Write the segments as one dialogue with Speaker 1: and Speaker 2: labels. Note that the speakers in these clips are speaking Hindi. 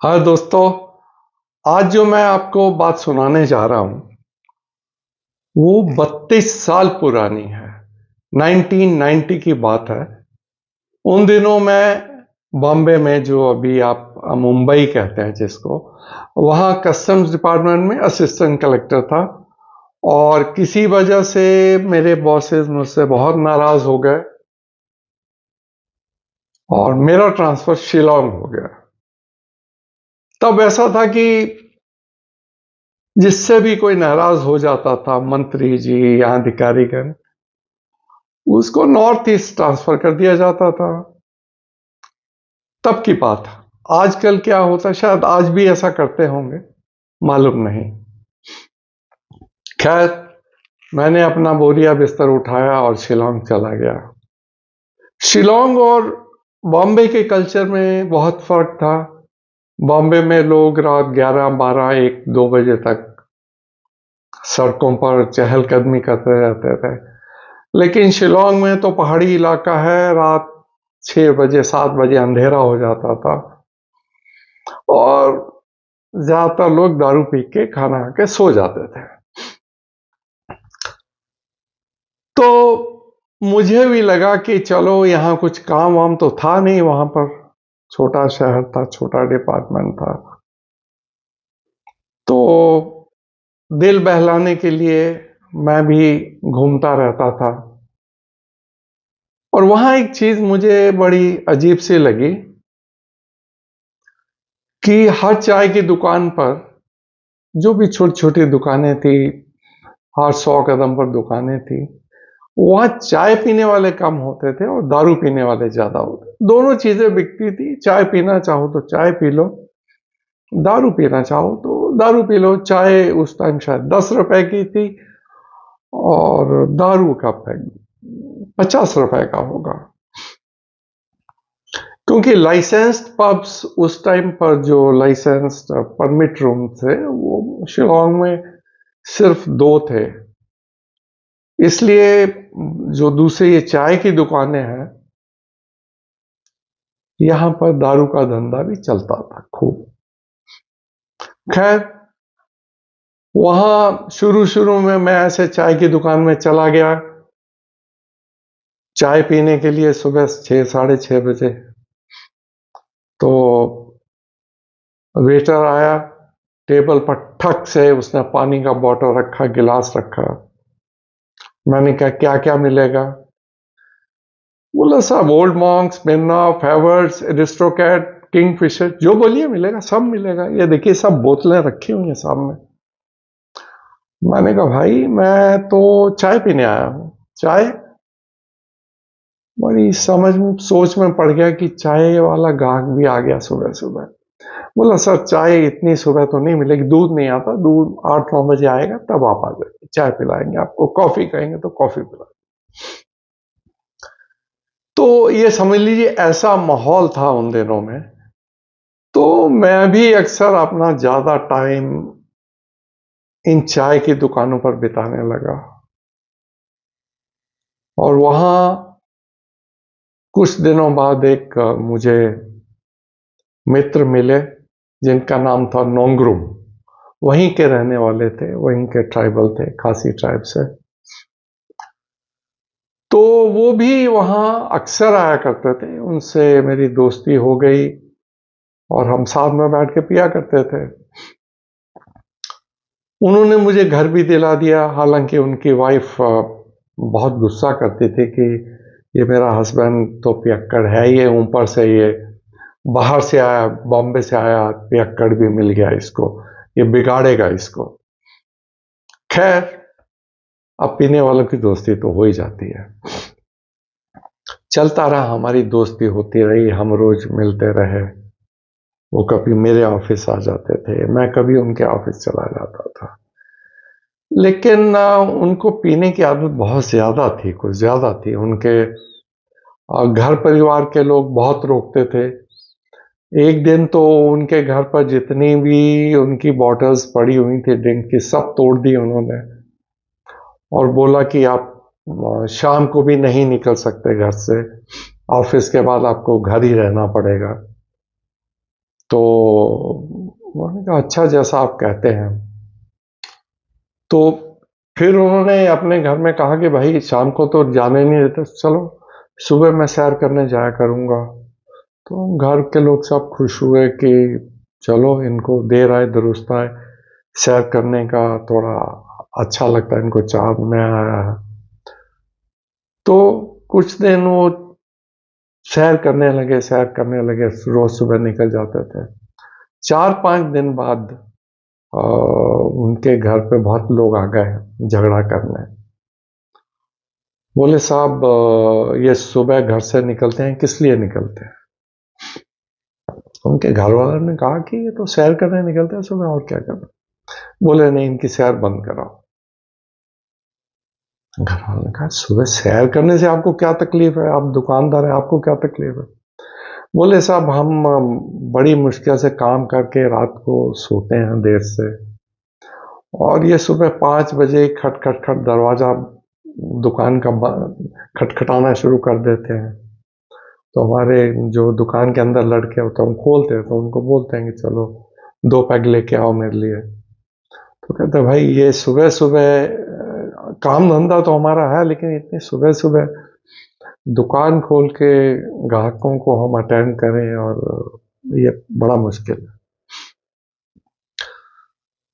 Speaker 1: हाँ दोस्तों, आज जो मैं आपको बात सुनाने जा रहा हूं वो 32 साल पुरानी है। 1990 की बात है। उन दिनों मैं बॉम्बे में, जो अभी आप मुंबई कहते हैं जिसको, वहाँ कस्टम्स डिपार्टमेंट में असिस्टेंट कलेक्टर था। और किसी वजह से मेरे बॉसेस मुझसे बहुत नाराज हो गए और मेरा ट्रांसफर शिलोंग हो गया। तब ऐसा था कि जिससे भी कोई नाराज हो जाता था, मंत्री जी या अधिकारीगण, उसको नॉर्थ ईस्ट ट्रांसफर कर दिया जाता था। तब की बात। आजकल क्या होता है, शायद आज भी ऐसा करते होंगे, मालूम नहीं। खैर, मैंने अपना बोरिया बिस्तर उठाया और शिलोंग चला गया। शिलोंग और बॉम्बे के कल्चर में बहुत फर्क था। बॉम्बे में लोग रात 11, 12, 1, 2 बजे तक सड़कों पर चहलकदमी करते रहते थे। लेकिन शिलोंग में तो पहाड़ी इलाका है, रात 6 बजे, 7 बजे अंधेरा हो जाता था और ज्यादातर लोग दारू पी के खाना खा के सो जाते थे। तो मुझे भी लगा कि चलो, यहाँ कुछ काम वाम तो था नहीं वहां पर। छोटा शहर था, छोटा डिपार्टमेंट था। तो दिल बहलाने के लिए मैं भी घूमता रहता था। और वहां एक चीज मुझे बड़ी अजीब सी लगी कि हर चाय की दुकान पर, जो भी छोटी छोटी दुकानें थी, हर 100 कदम पर दुकानें थी, वहां चाय पीने वाले कम होते थे और दारू पीने वाले ज्यादा होते। दोनों चीजें बिकती थी। चाय पीना चाहो तो चाय पी लो, दारू पीना चाहो तो दारू पी लो। चाय उस टाइम शायद 10 रुपए की थी और दारू का पैक 50 रुपए का होगा। क्योंकि लाइसेंस्ड पब्स उस टाइम पर, जो लाइसेंस्ड परमिट रूम थे, वो शिलोंग में सिर्फ 2 थे। इसलिए जो दूसरी ये चाय की दुकानें हैं, यहां पर दारू का धंधा भी चलता था खूब। खैर, वहां शुरू शुरू में मैं ऐसे चाय की दुकान में चला गया चाय पीने के लिए, सुबह 6, 6:30 बजे। तो वेटर आया, टेबल पर ठक से उसने पानी का बोतल रखा, गिलास रखा। मैंने कहा, क्या क्या मिलेगा? बोला, सब Old Monk, Smirnoff, Haywards, Aristocrat, Kingfisher, जो बोलिए मिलेगा, सब मिलेगा। ये देखिए, सब बोतलें रखी हुई हैं सामने। मैंने कहा, भाई मैं तो चाय पीने आया हूं। चाय? बड़ी समझ में, सोच में पड़ गया कि चाय वाला गाहक भी आ गया सुबह सुबह। बोला, सर चाय इतनी सुबह तो नहीं मिलेगी, दूध नहीं आता, दूध 8, 9 बजे आएगा, तब आप आ जाइए, चाय पिलाएंगे आपको। कॉफी कहेंगे तो कॉफी पिलाएंगे। तो ये समझ लीजिए, ऐसा माहौल था उन दिनों में। तो मैं भी अक्सर अपना ज्यादा टाइम इन चाय की दुकानों पर बिताने लगा। और वहां कुछ दिनों बाद एक मुझे मित्र मिले, जिनका नाम था नोंगरूम। वहीं के रहने वाले थे, वहीं के ट्राइबल थे, खासी ट्राइब से। तो वो भी वहां अक्सर आया करते थे। उनसे मेरी दोस्ती हो गई और हम साथ में बैठ के पिया करते थे। उन्होंने मुझे घर भी दिला दिया। हालांकि उनकी वाइफ बहुत गुस्सा करती थी कि ये मेरा हस्बैंड तो पियक्कड़ है, ये ऊपर से ये बाहर से आया, बॉम्बे से आया पियक्कड़ भी मिल गया इसको, ये बिगाड़ेगा इसको। खैर, अब पीने वालों की दोस्ती तो हो ही जाती है। चलता रहा, हमारी दोस्ती होती रही, हम रोज मिलते रहे। वो कभी मेरे ऑफिस आ जाते थे, मैं कभी उनके ऑफिस चला जाता था। लेकिन उनको पीने की आदत बहुत ज्यादा थी, कुछ ज्यादा थी। उनके घर परिवार के लोग बहुत रोकते थे। एक दिन तो उनके घर पर जितनी भी उनकी बॉटल्स पड़ी हुई थी ड्रिंक की, सब तोड़ दी उन्होंने। और बोला कि आप शाम को भी नहीं निकल सकते घर से, ऑफिस के बाद आपको घर ही रहना पड़ेगा। तो मैंने कहा अच्छा, जैसा आप कहते हैं। तो फिर उन्होंने अपने घर में कहा कि भाई शाम को तो जाने नहीं देते, चलो सुबह मैं सैर करने जाया करूंगा। तो घर के लोग सब खुश हुए कि चलो, इनको देर आए दुरुस्त आए, सैर करने का थोड़ा अच्छा लगता है, इनको चाव नया आया है। तो कुछ दिन वो सैर करने लगे, सैर करने लगे, रोज सुबह निकल जाते थे। 4-5 दिन बाद उनके घर पे बहुत लोग आ गए झगड़ा करने। बोले साहब, ये सुबह घर से निकलते हैं, किस लिए निकलते हैं? उनके घर वालों ने कहा कि ये तो सैर करने निकलते हैं सुबह, और क्या करना। बोले नहीं, इनकी सैर बंद कराओ। घर वालों ने कहा सुबह सैर करने से आपको क्या तकलीफ है? आप दुकानदार हैं, आपको क्या तकलीफ है? बोले साहब, हम बड़ी मुश्किल से काम करके रात को सोते हैं देर से, और ये सुबह 5 बजे खट खट खट दरवाजा दुकान का खटखटाना शुरू कर देते हैं। तो हमारे जो दुकान के अंदर लड़के होते हैं, हम खोलते हैं, तो उनको बोलते हैं कि चलो 2 पैग लेके आओ मेरे लिए। तो कहते हैं भाई, ये सुबह सुबह काम धंधा तो हमारा है, लेकिन इतनी सुबह सुबह दुकान खोल के ग्राहकों को हम अटेंड करें, और ये बड़ा मुश्किल है।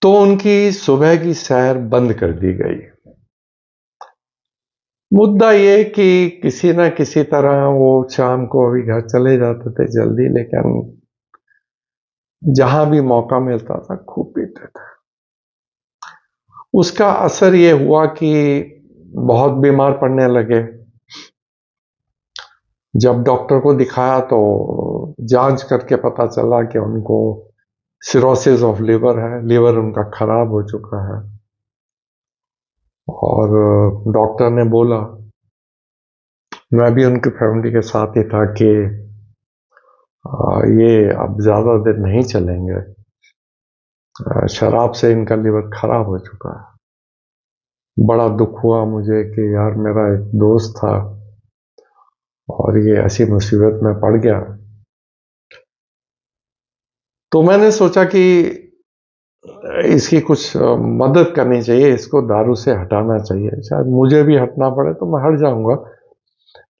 Speaker 1: तो उनकी सुबह की सैर बंद कर दी गई। मुद्दा ये कि किसी ना किसी तरह वो शाम को अभी घर चले जाते थे जल्दी, लेकिन जहां भी मौका मिलता था खूब पीते थे। उसका असर ये हुआ कि बहुत बीमार पड़ने लगे। जब डॉक्टर को दिखाया तो जांच करके पता चला कि उनको सिरोसिस ऑफ लिवर है, लिवर उनका खराब हो चुका है। और डॉक्टर ने बोला, मैं भी उनकी फैमिली के साथ ही था, कि ये अब ज़्यादा दिन नहीं चलेंगे, शराब से इनका लिवर खराब हो चुका है। बड़ा दुख हुआ मुझे कि यार, मेरा एक दोस्त था और ये ऐसी मुसीबत में पड़ गया। तो मैंने सोचा कि इसकी कुछ मदद करनी चाहिए, इसको दारू से हटाना चाहिए। शायद मुझे भी हटना पड़े तो मैं हट जाऊंगा,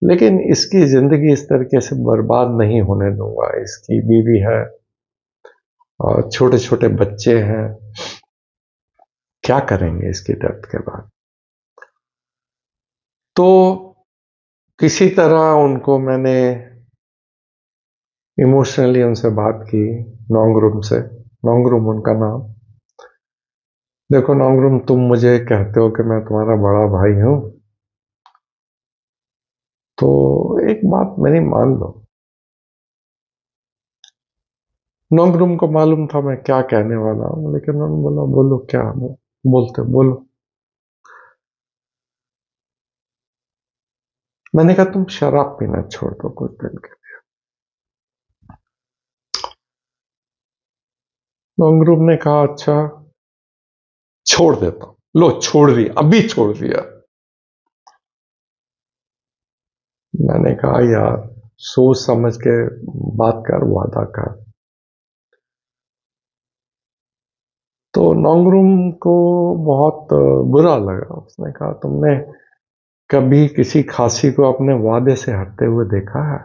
Speaker 1: लेकिन इसकी जिंदगी इस तरीके से बर्बाद नहीं होने दूंगा। इसकी बीवी है और छोटे छोटे बच्चे हैं, क्या करेंगे इसकी डेथ के बाद? तो किसी तरह उनको मैंने इमोशनली उनसे बात की, नोंगरुम से। नोंगरुम उनका नाम। देखो नोंगरुम, तुम मुझे कहते हो कि मैं तुम्हारा बड़ा भाई हूं, तो एक बात मेरी मान लो। नोंगरुम को मालूम था मैं क्या कहने वाला हूं, लेकिन उन्होंने बोला बोलो क्या बोलते, बोलो। मैंने कहा तुम शराब पीना छोड़ दो कुछ दिन के। नोंगरुम ने कहा अच्छा, छोड़ देता हूं। लो, छोड़ दिया, अभी छोड़ दिया। मैंने कहा यार, सोच समझ के बात कर, वादा कर। तो नोंगरुम को बहुत बुरा लगा। उसने कहा तुमने कभी किसी खासी को अपने वादे से हटते हुए देखा है?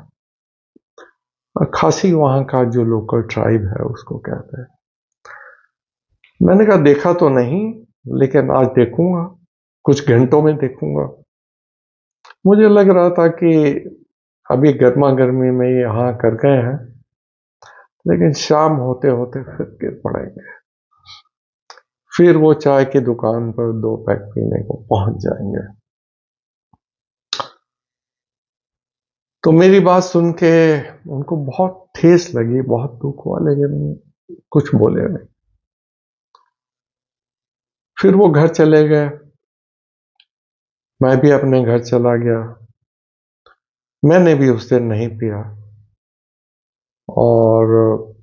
Speaker 1: और खासी वहां का जो लोकल ट्राइब है उसको कहते हैं। मैंने कहा देखा तो नहीं, लेकिन आज देखूंगा, कुछ घंटों में देखूंगा। मुझे लग रहा था कि अभी गर्मा गर्मी में ये यहाँ कर गए हैं, लेकिन शाम होते होते फिर गिर पड़ेंगे। फिर वो चाय की दुकान पर 2 पैक पीने को पहुंच जाएंगे। तो मेरी बात सुन के उनको बहुत ठेस लगी, बहुत दुख हुआ, लेकिन कुछ बोले नहीं। फिर वो घर चले गए, मैं भी अपने घर चला गया। मैंने भी उस दिन नहीं पिया, और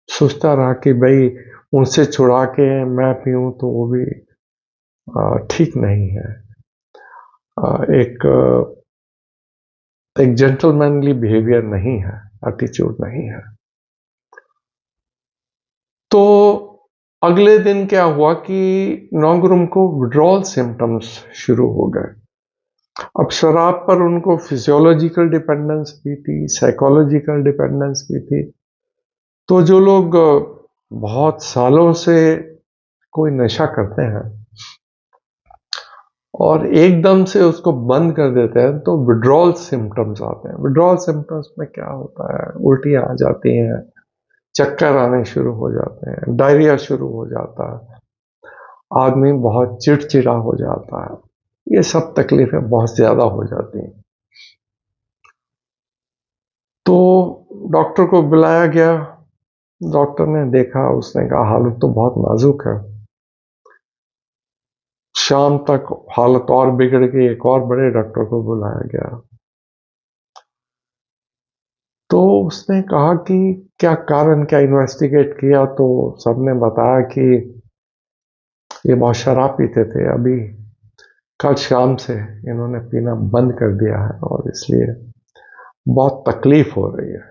Speaker 1: सोचता रहा कि भाई उनसे छुड़ा के मैं पीऊं तो वो भी ठीक नहीं है। एक एक जेंटलमैनली बिहेवियर नहीं है, एटीट्यूड नहीं है। तो अगले दिन क्या हुआ कि नोंगरुम को विड्रॉल सिम्टम्स शुरू हो गए। अब शराब पर उनको फिजियोलॉजिकल डिपेंडेंस भी थी, साइकोलॉजिकल डिपेंडेंस भी थी। तो जो लोग बहुत सालों से कोई नशा करते हैं और एकदम से उसको बंद कर देते हैं तो विड्रॉल सिम्टम्स आते हैं। विड्रॉल सिम्टम्स में क्या होता है, उल्टियाँ आ जाती हैं, चक्कर आने शुरू हो जाते हैं, डायरिया शुरू हो जाता है, आदमी बहुत चिड़चिड़ा हो जाता है, ये सब तकलीफें बहुत ज़्यादा हो जाती हैं। तो डॉक्टर को बुलाया गया, डॉक्टर ने देखा, उसने कहा हालत तो बहुत नाजुक है। शाम तक हालत और बिगड़ गई, एक और बड़े डॉक्टर को बुलाया गया। तो उसने कहा कि क्या कारण, क्या इन्वेस्टिगेट किया तो सबने बताया कि ये बहुत शराब पीते थे, अभी कल शाम से इन्होंने पीना बंद कर दिया है और इसलिए बहुत तकलीफ हो रही है।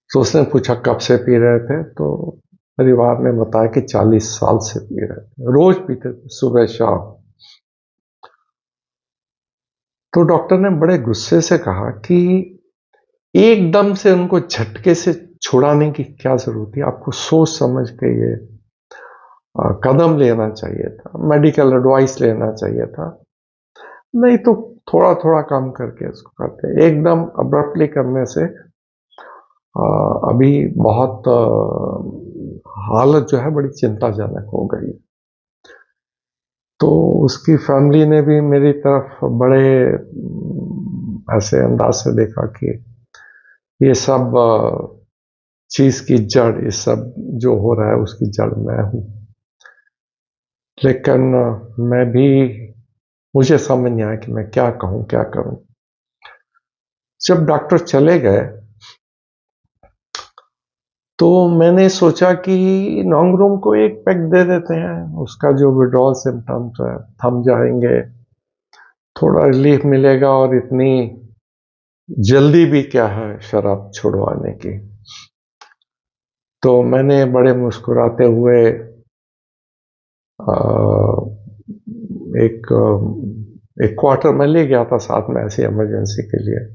Speaker 1: तो उसने पूछा कब से पी रहे थे, तो परिवार ने बताया कि 40 साल से पी रहे थे, रोज पीते थे, सुबह शाम। तो डॉक्टर ने बड़े गुस्से से कहा कि एकदम से उनको झटके से छुड़ाने की क्या जरूरत है, आपको सोच समझ के ये कदम लेना चाहिए था, मेडिकल एडवाइस लेना चाहिए था, नहीं तो थोड़ा थोड़ा काम करके इसको करते। एकदम अब्रप्टली करने से अभी बहुत हालत जो है बड़ी चिंताजनक हो गई। तो उसकी फैमिली ने भी मेरी तरफ बड़े ऐसे अंदाज से देखा कि ये सब चीज की जड़, ये सब जो हो रहा है उसकी जड़ मैं हूं। लेकिन मैं भी, मुझे समझ नहीं आया कि मैं क्या कहूं, क्या करूं। जब डॉक्टर चले गए तो मैंने सोचा कि नोंगरुम को एक पैक दे देते हैं, उसका जो विड्रॉल सिम्टम्स है थम जाएंगे, थोड़ा रिलीफ मिलेगा, और इतनी जल्दी भी क्या है शराब छुड़वाने की। तो मैंने बड़े मुस्कुराते हुए एक एक क्वार्टर में ले गया था साथ में, ऐसी इमरजेंसी के लिए।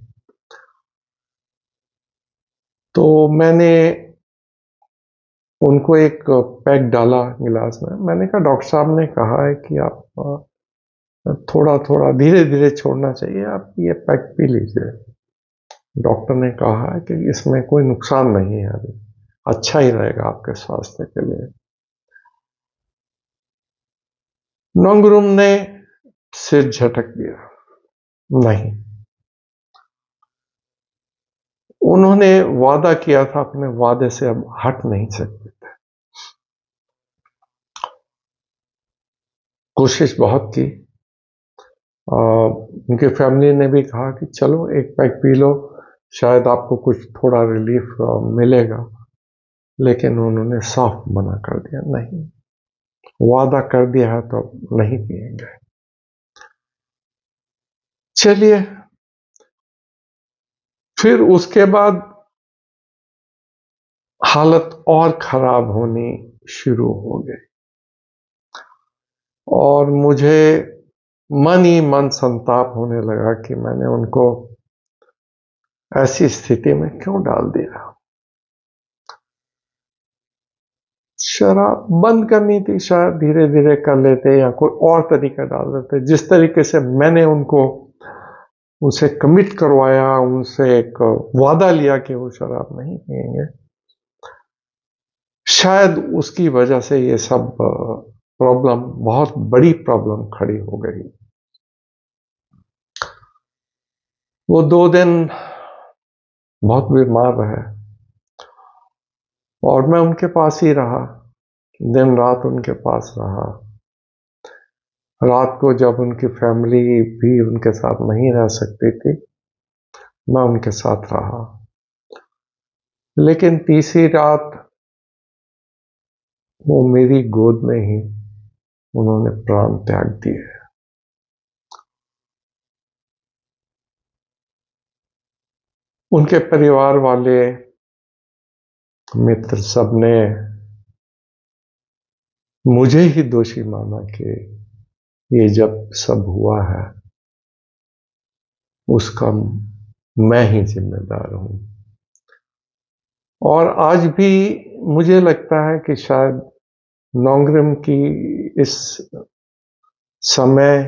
Speaker 1: तो मैंने उनको एक पैक डाला गिलास में। मैंने कहा डॉक्टर साहब ने कहा है कि आप थोड़ा थोड़ा धीरे धीरे छोड़ना चाहिए, आप ये पैक पी लीजिए। डॉक्टर ने कहा है कि इसमें कोई नुकसान नहीं है, अभी अच्छा ही रहेगा आपके स्वास्थ्य के लिए। नोंगरुम ने सिर झटक दिया, नहीं। उन्होंने वादा किया था, अपने वादे से अब हट नहीं सकते थे। कोशिश बहुत की, उनके फैमिली ने भी कहा कि चलो एक पैक पी लो, शायद आपको कुछ थोड़ा रिलीफ मिलेगा। लेकिन उन्होंने साफ मना कर दिया, नहीं, वादा कर दिया है तो नहीं पिएंगे। चलिए, फिर उसके बाद हालत और खराब होनी शुरू हो गई और मुझे मन ही मन संताप होने लगा कि मैंने उनको ऐसी स्थिति में क्यों डाल दिया। शराब बंद करनी थी, शायद धीरे धीरे कर लेते या कोई और तरीका डाल देते। जिस तरीके से मैंने उनको उनसे कमिट करवाया, उनसे एक वादा लिया कि वो शराब नहीं पिएंगे, शायद उसकी वजह से ये सब प्रॉब्लम, बहुत बड़ी प्रॉब्लम खड़ी हो गई। वो 2 दिन बहुत बीमार रहे और मैं उनके पास ही रहा, दिन रात उनके पास रहा। रात को जब उनकी फैमिली भी उनके साथ नहीं रह सकती थी, मैं उनके साथ रहा। लेकिन तीसरी रात वो मेरी गोद में ही उन्होंने प्राण त्याग दिए। उनके परिवार वाले मित्र सबने मुझे ही दोषी माना कि ये जब सब हुआ है उसका मैं ही जिम्मेदार हूं। और आज भी मुझे लगता है कि शायद नोंगरम की इस समय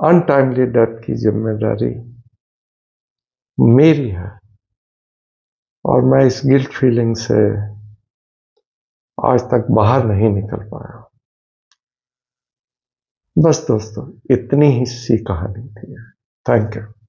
Speaker 1: अनटाइमली डेथ की जिम्मेदारी मेरी है, और मैं इस गिल्ट फीलिंग से आज तक बाहर नहीं निकल पाया। बस दोस्तों, इतनी ही सी कहानी थी। Thank you.